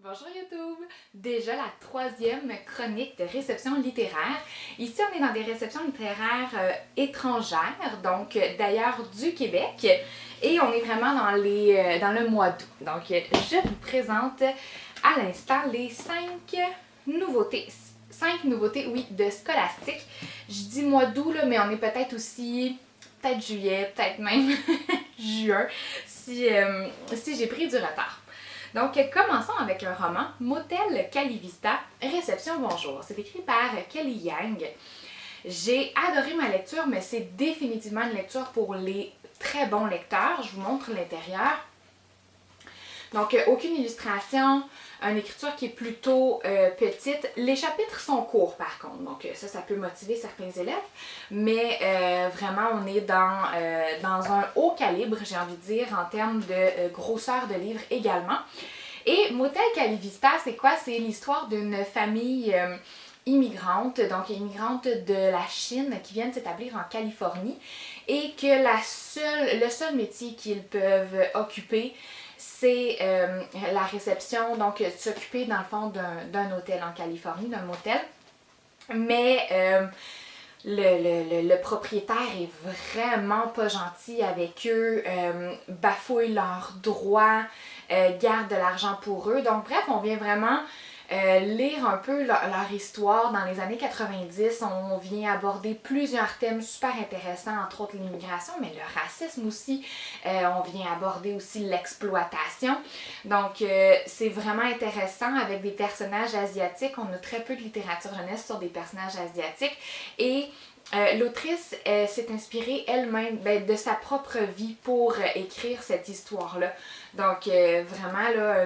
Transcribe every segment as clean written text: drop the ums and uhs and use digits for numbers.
Bonjour YouTube! Déjà la troisième chronique de réception littéraire. Ici, on est dans des réceptions littéraires étrangères, donc d'ailleurs du Québec. Et on est vraiment dans le mois d'août. Donc, je vous présente à l'instant les 5 nouveautés. 5 nouveautés, oui, de Scholastic. Je dis mois d'août, là, mais on est peut-être aussi, peut-être juillet, peut-être même juin, si j'ai pris du retard. Donc, commençons avec un roman, Motel Calivista, Réception Bonjour. C'est écrit par Kelly Yang. J'ai adoré ma lecture, mais c'est définitivement une lecture pour les très bons lecteurs. Je vous montre l'intérieur. Donc, aucune illustration, une écriture qui est plutôt petite. Les chapitres sont courts par contre, donc ça peut motiver certains élèves, mais vraiment on est dans un haut calibre, j'ai envie de dire, en termes de grosseur de livre également. Et Motel Calivista, c'est quoi? C'est l'histoire d'une famille immigrante, donc immigrante de la Chine qui viennent s'établir en Californie et que le seul métier qu'ils peuvent occuper, c'est la réception, donc s'occuper dans le fond d'un hôtel en Californie, d'un motel. Mais le propriétaire est vraiment pas gentil avec eux, bafouille leurs droits, garde de l'argent pour eux. Donc bref, on vient vraiment lire un peu leur histoire dans les années 90. On vient aborder plusieurs thèmes super intéressants, entre autres l'immigration, mais le racisme aussi. On vient aborder aussi l'exploitation. Donc c'est vraiment intéressant avec des personnages asiatiques. On a très peu de littérature jeunesse sur des personnages asiatiques. Et l'autrice s'est inspirée elle-même de sa propre vie pour écrire cette histoire-là. Donc vraiment là,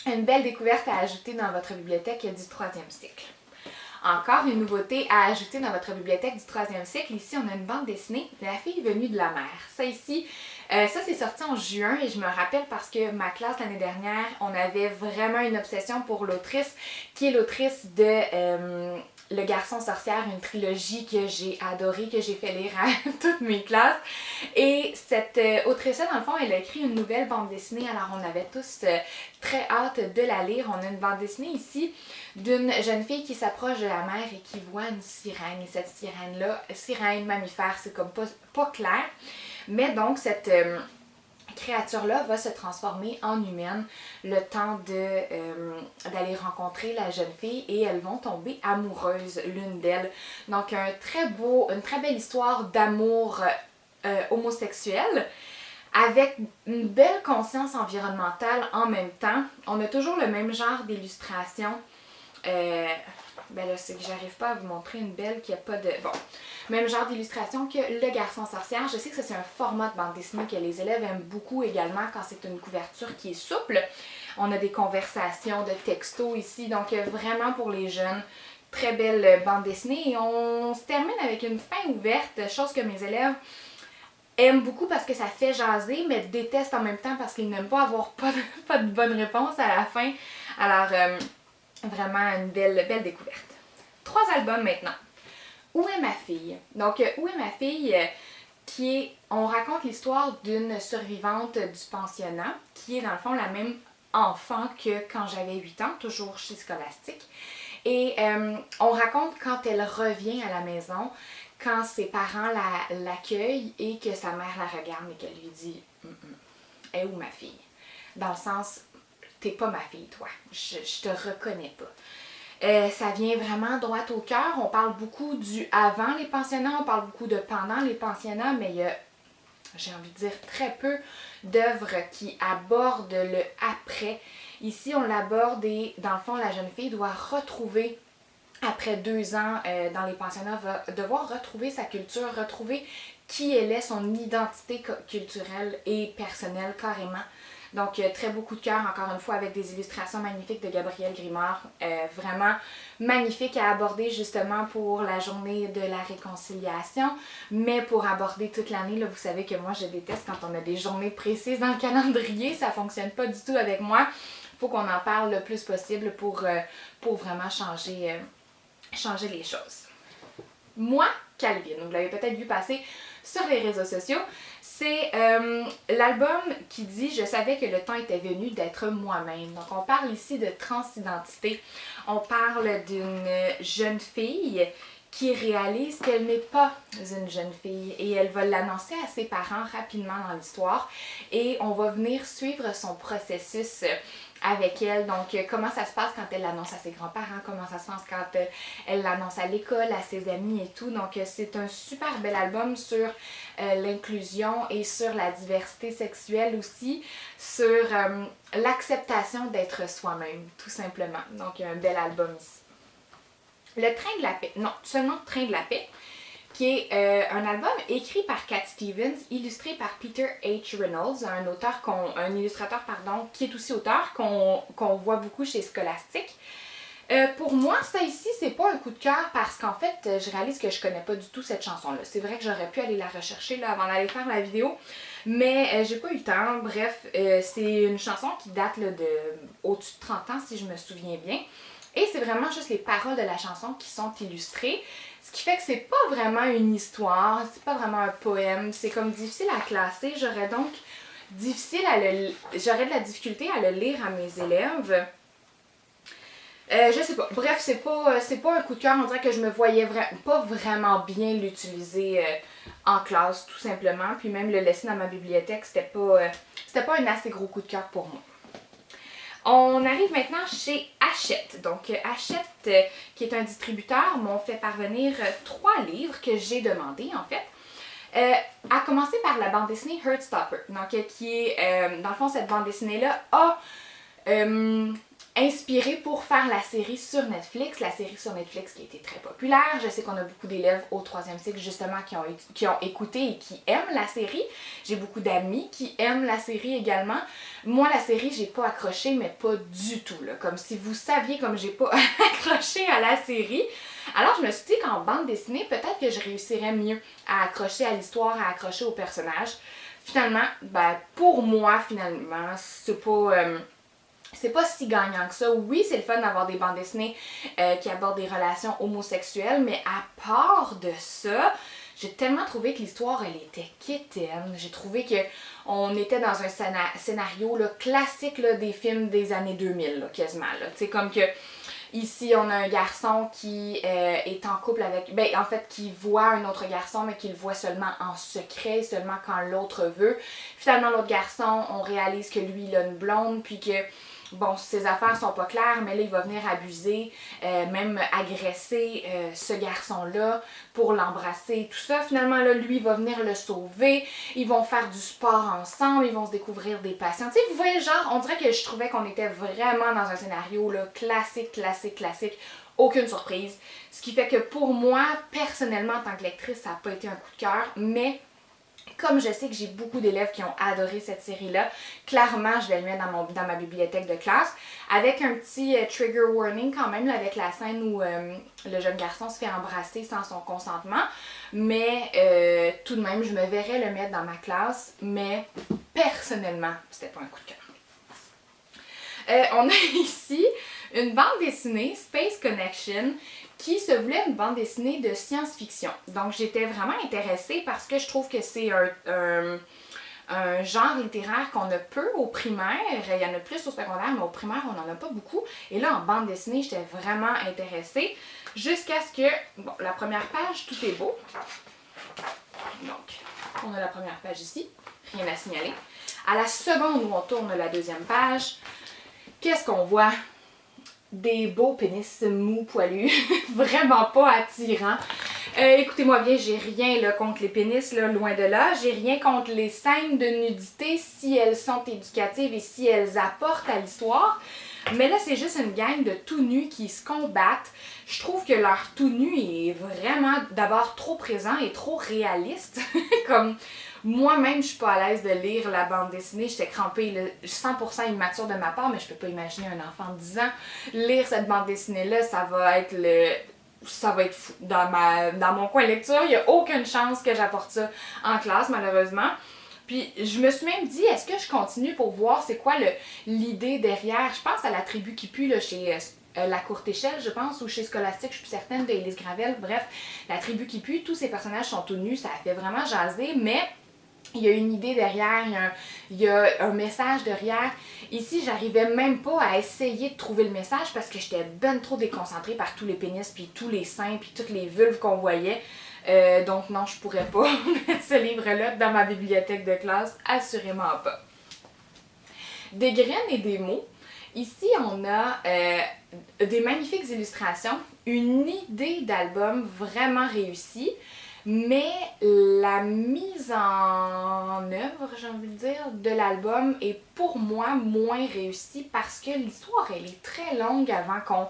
une belle découverte à ajouter dans votre bibliothèque du 3e cycle. Encore une nouveauté à ajouter dans votre bibliothèque du 3e cycle. Ici, on a une bande dessinée, La fille venue de la mer. Ça ici, ça c'est sorti en juin et je me rappelle parce que ma classe l'année dernière, on avait vraiment une obsession pour l'autrice, qui est l'autrice de Le Garçon sorcière, une trilogie que j'ai adorée, que j'ai fait lire à toutes mes classes. Et cette autrice-là, dans le fond, elle a écrit une nouvelle bande dessinée, alors on avait tous très hâte de la lire. On a une bande dessinée ici d'une jeune fille qui s'approche de la mer et qui voit une sirène. Et cette sirène-là, sirène, mammifère, c'est comme pas clair. Mais donc, cette créature-là va se transformer en humaine le temps d'aller rencontrer la jeune fille et elles vont tomber amoureuses l'une d'elles. Donc, une très belle histoire d'amour homosexuel avec une belle conscience environnementale en même temps. On a toujours le même genre d'illustration. Ben là, c'est que j'arrive pas à vous montrer une belle qui a pas de... Bon, même genre d'illustration que Le Garçon sorcière. Je sais que ça, c'est un format de bande dessinée que les élèves aiment beaucoup également quand c'est une couverture qui est souple. On a des conversations de textos ici, donc vraiment pour les jeunes. Très belle bande dessinée. Et on se termine avec une fin ouverte, chose que mes élèves aiment beaucoup parce que ça fait jaser, mais détestent en même temps parce qu'ils n'aiment pas avoir pas de bonne réponse à la fin. Alors, vraiment une belle découverte. 3 albums maintenant. Où est ma fille? Donc, Où est ma fille? On raconte l'histoire d'une survivante du pensionnat qui est dans le fond la même enfant que quand j'avais 8 ans, toujours chez Scholastic. Et on raconte quand elle revient à la maison, quand ses parents l'accueillent et que sa mère la regarde et qu'elle lui dit « Est où ma fille? » Dans le sens, t'es pas ma fille, toi. Je te reconnais pas. Ça vient vraiment droit au cœur. On parle beaucoup du avant les pensionnats, on parle beaucoup de pendant les pensionnats, mais il y a, j'ai envie de dire, très peu d'œuvres qui abordent le après. Ici, on l'aborde et, dans le fond, la jeune fille doit retrouver, après 2 ans dans les pensionnats, va devoir retrouver sa culture, retrouver qui elle est, son identité culturelle et personnelle carrément. Donc, très beau coup de cœur, encore une fois, avec des illustrations magnifiques de Gabriel Grimard. Vraiment magnifique à aborder justement pour la journée de la réconciliation, mais pour aborder toute l'année. Là, vous savez que moi, je déteste quand on a des journées précises dans le calendrier. Ça ne fonctionne pas du tout avec moi. Il faut qu'on en parle le plus possible pour vraiment changer les choses. Moi, Calvin, vous l'avez peut-être vu passer sur les réseaux sociaux, C'est l'album qui dit « Je savais que le temps était venu d'être moi-même ». Donc on parle ici de transidentité. On parle d'une jeune fille qui réalise qu'elle n'est pas une jeune fille et elle va l'annoncer à ses parents rapidement dans l'histoire et on va venir suivre son processus avec elle. Donc, comment ça se passe quand elle l'annonce à ses grands-parents, comment ça se passe quand elle l'annonce à l'école, à ses amis et tout. Donc, c'est un super bel album sur l'inclusion et sur la diversité sexuelle aussi, sur l'acceptation d'être soi-même, tout simplement. Donc, il y a un bel album ici. Le Train de la Paix, non, seulement Train de la Paix, qui est un album écrit par Cat Stevens, illustré par Peter H. Reynolds, un illustrateur qui est aussi auteur, qu'on voit beaucoup chez Scholastic. Pour moi, ça ici, c'est pas un coup de cœur parce qu'en fait, je réalise que je connais pas du tout cette chanson-là. C'est vrai que j'aurais pu aller la rechercher là, avant d'aller faire la vidéo, mais j'ai pas eu le temps. Bref, c'est une chanson qui date là, de au-dessus de 30 ans, si je me souviens bien. Et c'est vraiment juste les paroles de la chanson qui sont illustrées. Ce qui fait que c'est pas vraiment une histoire, c'est pas vraiment un poème, c'est comme difficile à classer. J'aurais donc j'aurais de la difficulté à le lire à mes élèves. Je sais pas. Bref, c'est pas un coup de cœur. On dirait que je me voyais pas vraiment bien l'utiliser en classe, tout simplement. Puis même le laisser dans ma bibliothèque, c'était pas un assez gros coup de cœur pour moi. On arrive maintenant chez Hachette. Donc Hachette, qui est un distributeur, m'ont fait parvenir 3 livres que j'ai demandés en fait. À commencer par la bande dessinée Heartstopper. Donc qui est, dans le fond, cette bande dessinée-là a inspiré pour faire la série sur Netflix. La série sur Netflix qui a été très populaire. Je sais qu'on a beaucoup d'élèves au 3e cycle justement qui ont écouté et qui aiment la série. J'ai beaucoup d'amis qui aiment la série également. Moi, la série, j'ai pas accroché, mais pas du tout. Là. Comme si vous saviez comme j'ai pas accroché à la série. Alors, je me suis dit qu'en bande dessinée, peut-être que je réussirais mieux à accrocher à l'histoire, à accrocher au personnage. Finalement, ben, pour moi, finalement, c'est pas si gagnant que ça. Oui, c'est le fun d'avoir des bandes dessinées qui abordent des relations homosexuelles, mais à part de ça, j'ai tellement trouvé que l'histoire, elle était quétaine. J'ai trouvé qu'on était dans un scénario là, classique là, des films des années 2000, là, quasiment. Tu sais, comme que ici, on a un garçon qui est en couple avec... Ben, en fait, qui voit un autre garçon, mais qui le voit seulement en secret, seulement quand l'autre veut. Finalement, l'autre garçon, on réalise que lui, il a une blonde, puis que... Bon, ses affaires sont pas claires, mais là, il va venir abuser, même agresser ce garçon-là pour l'embrasser, tout ça. Finalement, là, lui, il va venir le sauver. Ils vont faire du sport ensemble, ils vont se découvrir des patients. Tu sais, vous voyez, genre, on dirait que je trouvais qu'on était vraiment dans un scénario là, classique. Aucune surprise. Ce qui fait que pour moi, personnellement, en tant que lectrice, ça n'a pas été un coup de cœur, mais... Comme je sais que j'ai beaucoup d'élèves qui ont adoré cette série-là, clairement, je vais le mettre dans ma bibliothèque de classe, avec un petit trigger warning quand même, là, avec la scène où le jeune garçon se fait embrasser sans son consentement. Mais tout de même, je me verrais le mettre dans ma classe, mais personnellement, c'était pas un coup de cœur. On a ici une bande dessinée, Space Connection, qui se voulait une bande dessinée de science-fiction. Donc j'étais vraiment intéressée parce que je trouve que c'est un genre littéraire qu'on a peu au primaire. Il y en a plus au secondaire, mais au primaire, on n'en a pas beaucoup. Et là, en bande dessinée, j'étais vraiment intéressée. Jusqu'à ce que, bon, la première page, tout est beau. Donc, on a la première page ici. Rien à signaler. À la seconde où on tourne la deuxième page, qu'est-ce qu'on voit? Des beaux pénis mous poilus, vraiment pas attirants. Écoutez-moi bien, j'ai rien là, contre les pénis, là, loin de là. J'ai rien contre les scènes de nudité si elles sont éducatives et si elles apportent à l'histoire. Mais là, c'est juste une gang de tout nus qui se combattent. Je trouve que leur tout nu est vraiment d'abord trop présent et trop réaliste. Comme moi-même, je suis pas à l'aise de lire la bande dessinée. J'étais crampée, là, 100% immature de ma part, mais je peux pas imaginer un enfant de 10 ans lire cette bande dessinée-là. Ça va être fou. Dans mon coin lecture, il n'y a aucune chance que j'apporte ça en classe, malheureusement. Puis je me suis même dit, est-ce que je continue pour voir c'est quoi l'idée derrière? Je pense à La Tribu qui pue là, chez La Courte Échelle, je pense, ou chez Scholastic, je suis plus certaine, de Élise Gravel. Bref, La Tribu qui pue, tous ces personnages sont tout nus, ça a fait vraiment jaser, mais il y a une idée derrière, il y a un message derrière. Ici, j'arrivais même pas à essayer de trouver le message parce que j'étais ben trop déconcentrée par tous les pénis, puis tous les seins, puis toutes les vulves qu'on voyait. Donc non, je pourrais pas mettre ce livre-là dans ma bibliothèque de classe, assurément pas. Des graines et des mots. Ici, on a des magnifiques illustrations, une idée d'album vraiment réussie, mais la mise en œuvre, j'ai envie de dire, de l'album est pour moi moins réussie parce que l'histoire, elle est très longue avant qu'on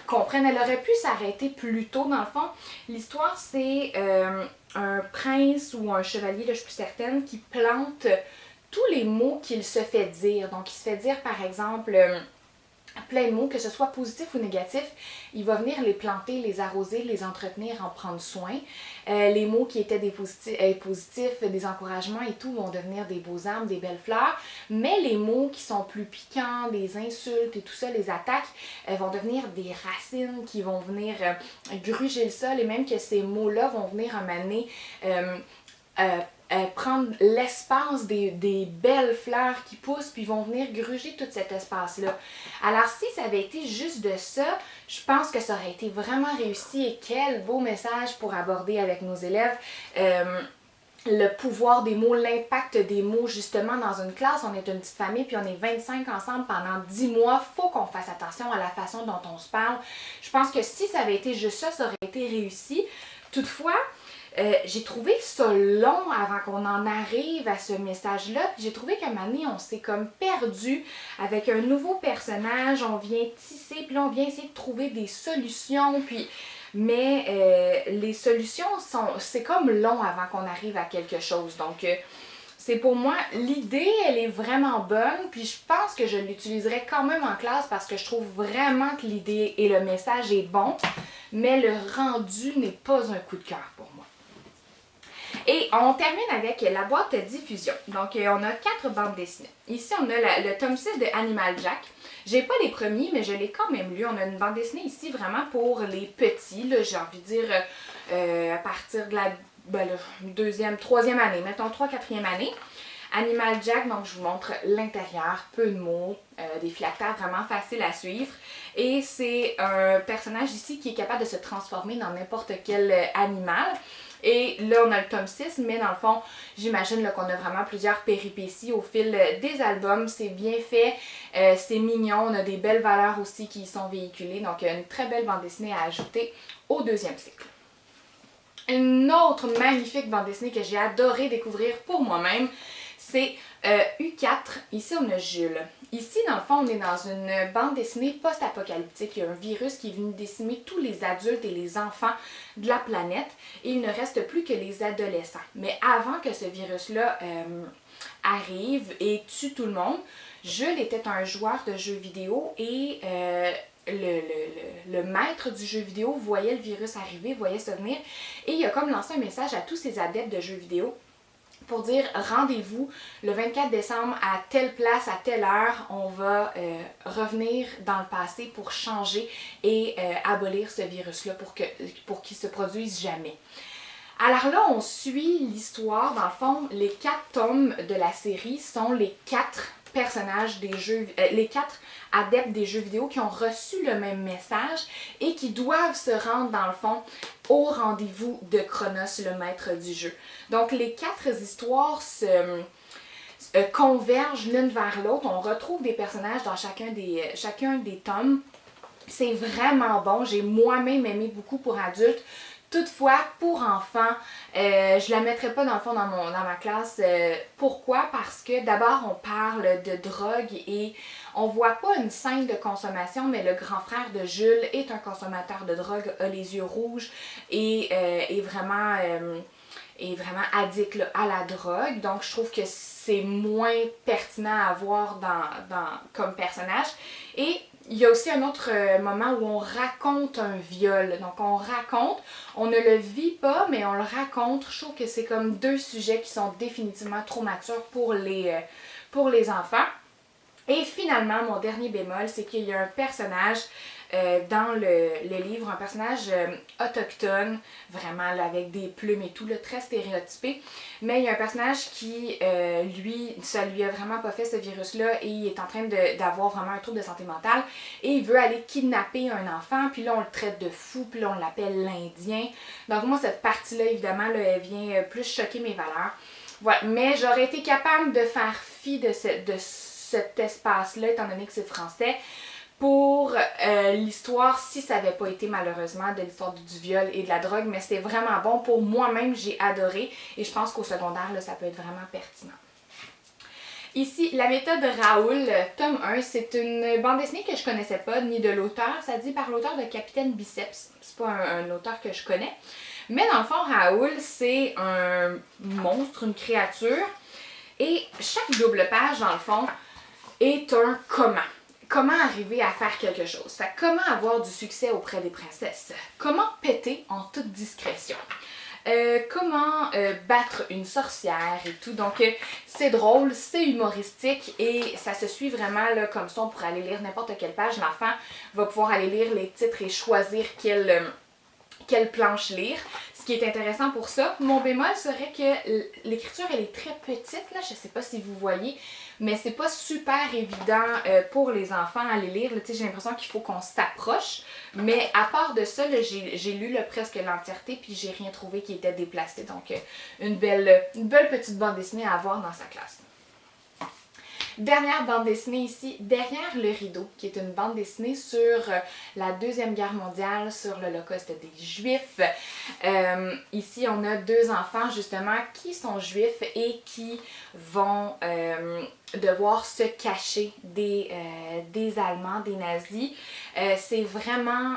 comprenne. Elle aurait pu s'arrêter plus tôt, dans le fond. L'histoire, c'est un prince ou un chevalier, là, je suis plus certaine, qui plante tous les mots qu'il se fait dire. Donc, il se fait dire, par exemple, plein de mots, que ce soit positif ou négatif, il va venir les planter, les arroser, les entretenir, en prendre soin. Les mots qui étaient des positifs, des encouragements et tout, vont devenir des beaux arbres, des belles fleurs. Mais les mots qui sont plus piquants, des insultes et tout ça, les attaques, vont devenir des racines qui vont venir gruger le sol, et même que ces mots-là vont venir amener prendre l'espace des belles fleurs qui poussent, puis vont venir gruger tout cet espace-là. Alors si ça avait été juste de ça, je pense que ça aurait été vraiment réussi, et quel beau message pour aborder avec nos élèves. Le pouvoir des mots, l'impact des mots justement dans une classe. On est une petite famille, puis on est 25 ensemble pendant 10 mois. Faut qu'on fasse attention à la façon dont on se parle. Je pense que si ça avait été juste ça, ça aurait été réussi. Toutefois, j'ai trouvé ça long avant qu'on en arrive à ce message-là. J'ai trouvé qu'à un moment donné, on s'est comme perdu avec un nouveau personnage. On vient tisser, puis là, on vient essayer de trouver des solutions. Mais les solutions, c'est comme long avant qu'on arrive à quelque chose. Donc, c'est pour moi, l'idée, elle est vraiment bonne. Puis je pense que je l'utiliserai quand même en classe parce que je trouve vraiment que l'idée et le message est bon. Mais le rendu n'est pas un coup de cœur pour moi. Et on termine avec la boîte de diffusion. Donc, on a 4 bandes dessinées. Ici, on a le tome 6 de Animal Jack. J'ai pas les premiers, mais je l'ai quand même lu. On a une bande dessinée ici vraiment pour les petits, là, j'ai envie de dire à partir de la deuxième, troisième année, mettons 3-4e année. Animal Jack, donc je vous montre l'intérieur, peu de mots, des phylactères vraiment faciles à suivre. Et c'est un personnage ici qui est capable de se transformer dans n'importe quel animal. Et là, on a le tome 6, mais dans le fond, j'imagine qu'on a vraiment plusieurs péripéties au fil des albums. C'est bien fait, c'est mignon, on a des belles valeurs aussi qui y sont véhiculées. Donc, une très belle bande dessinée à ajouter au 2e cycle. Une autre magnifique bande dessinée que j'ai adoré découvrir pour moi-même, c'est U4. Ici, on a Jules. Ici, dans le fond, on est dans une bande dessinée post-apocalyptique. Il y a un virus qui est venu décimer tous les adultes et les enfants de la planète, et il ne reste plus que les adolescents. Mais avant que ce virus-là arrive et tue tout le monde, Jules était un joueur de jeux vidéo, et le maître du jeu vidéo voyait le virus arriver, voyait ça venir, et il a comme lancé un message à tous ces adeptes de jeux vidéo pour dire rendez-vous le 24 décembre à telle place, à telle heure, on va revenir dans le passé pour changer et abolir ce virus-là pour qu'il se produise jamais. Alors là, on suit l'histoire. Dans le fond, les 4 tomes de la série sont les 4 personnages des jeux, les 4 adeptes des jeux vidéo qui ont reçu le même message et qui doivent se rendre, dans le fond, au rendez-vous de Chronos, le maître du jeu. Donc, les 4 histoires convergent l'une vers l'autre. On retrouve des personnages dans chacun des tomes. C'est vraiment bon. J'ai moi-même aimé beaucoup pour adultes. Toutefois, pour enfants, je la mettrais pas dans le fond dans ma classe. Pourquoi? Parce que d'abord, on parle de drogue et on voit pas une scène de consommation, mais le grand frère de Jules est un consommateur de drogue, a les yeux rouges et est vraiment addict là, à la drogue. Donc, je trouve que c'est moins pertinent à voir comme personnage. Et il y a aussi un autre moment où on raconte un viol. Donc, on ne le vit pas, mais on le raconte. Je trouve que c'est comme 2 sujets qui sont définitivement trop matures pour les enfants. Et finalement, mon dernier bémol, c'est qu'il y a un personnage dans le livre, un personnage autochtone, vraiment là, avec des plumes et tout, là, très stéréotypé. Mais il y a un personnage qui, lui, ça lui a vraiment pas fait ce virus-là et il est en train d'avoir vraiment un trouble de santé mentale et il veut aller kidnapper un enfant, puis là on le traite de fou, puis là on l'appelle l'Indien. Donc moi, cette partie-là, évidemment, là, elle vient plus choquer mes valeurs. Voilà. Mais j'aurais été capable de faire fi de cet espace-là, étant donné que c'est français, pour l'histoire, si ça n'avait pas été malheureusement de l'histoire du viol et de la drogue, mais c'était vraiment bon. Pour moi-même, j'ai adoré et je pense qu'au secondaire, là, ça peut être vraiment pertinent. Ici, La méthode Raoul, tome 1, c'est une bande dessinée que je connaissais pas, ni de l'auteur. Ça dit par l'auteur de Capitaine Biceps. C'est pas un auteur que je connais. Mais dans le fond, Raoul, c'est un monstre, une créature. Et chaque double page, dans le fond, est un comment. Comment arriver à faire quelque chose. Fait, comment avoir du succès auprès des princesses. Comment péter en toute discrétion. Comment battre une sorcière et tout. Donc, c'est drôle, c'est humoristique et ça se suit vraiment là, comme ça. On pourrait aller lire n'importe quelle page. L'enfant va pouvoir aller lire les titres et choisir quelle planche lire. Ce qui est intéressant pour ça. Mon bémol serait que l'écriture, elle est très petite. Là. Je ne sais pas si vous voyez, mais c'est pas super évident pour les enfants à les lire. J'ai l'impression qu'il faut qu'on s'approche. Mais à part de ça, j'ai lu là, presque l'entièreté puis j'ai rien trouvé qui était déplacé. Donc, une belle petite bande dessinée à avoir dans sa classe. Dernière bande dessinée ici, Derrière le rideau, qui est une bande dessinée sur la Deuxième Guerre mondiale, sur l'Holocauste des Juifs. Ici, on a deux enfants, justement, qui sont juifs et qui vont devoir se cacher des Allemands, des nazis. C'est vraiment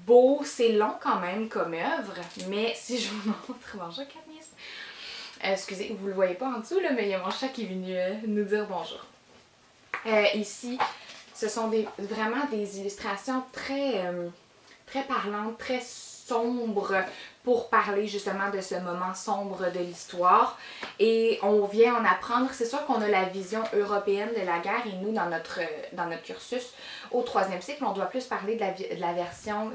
beau, c'est long quand même comme œuvre, mais si je vous montre, bonjour Katniss. Excusez, vous le voyez pas en dessous, là, mais il y a mon chat qui est venu nous dire bonjour. Ici, ce sont vraiment des illustrations très parlantes, très sombres pour parler justement de ce moment sombre de l'histoire. Et on vient en apprendre, c'est sûr qu'on a la vision européenne de la guerre et nous, dans notre cursus, au 3e cycle, on doit plus parler de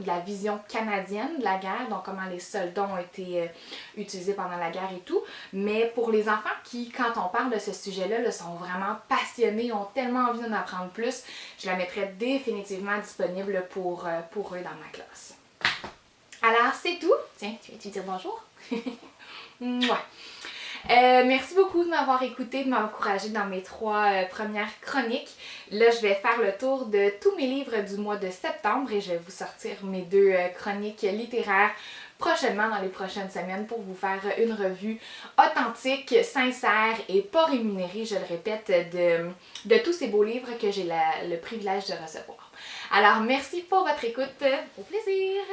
la vision canadienne de la guerre, donc comment les soldats ont été utilisés pendant la guerre et tout. Mais pour les enfants qui, quand on parle de ce sujet-là, là, sont vraiment passionnés, ont tellement envie d'en apprendre plus, je la mettrai définitivement disponible pour eux dans ma classe. Alors, c'est tout. Tiens, tu veux-tu dire bonjour? Merci beaucoup de m'avoir écouté, de m'encourager dans mes 3 premières chroniques. Là, je vais faire le tour de tous mes livres du mois de septembre et je vais vous sortir mes 2 chroniques littéraires prochainement dans les prochaines semaines pour vous faire une revue authentique, sincère et pas rémunérée, je le répète, de tous ces beaux livres que j'ai le privilège de recevoir. Alors, merci pour votre écoute. Au plaisir!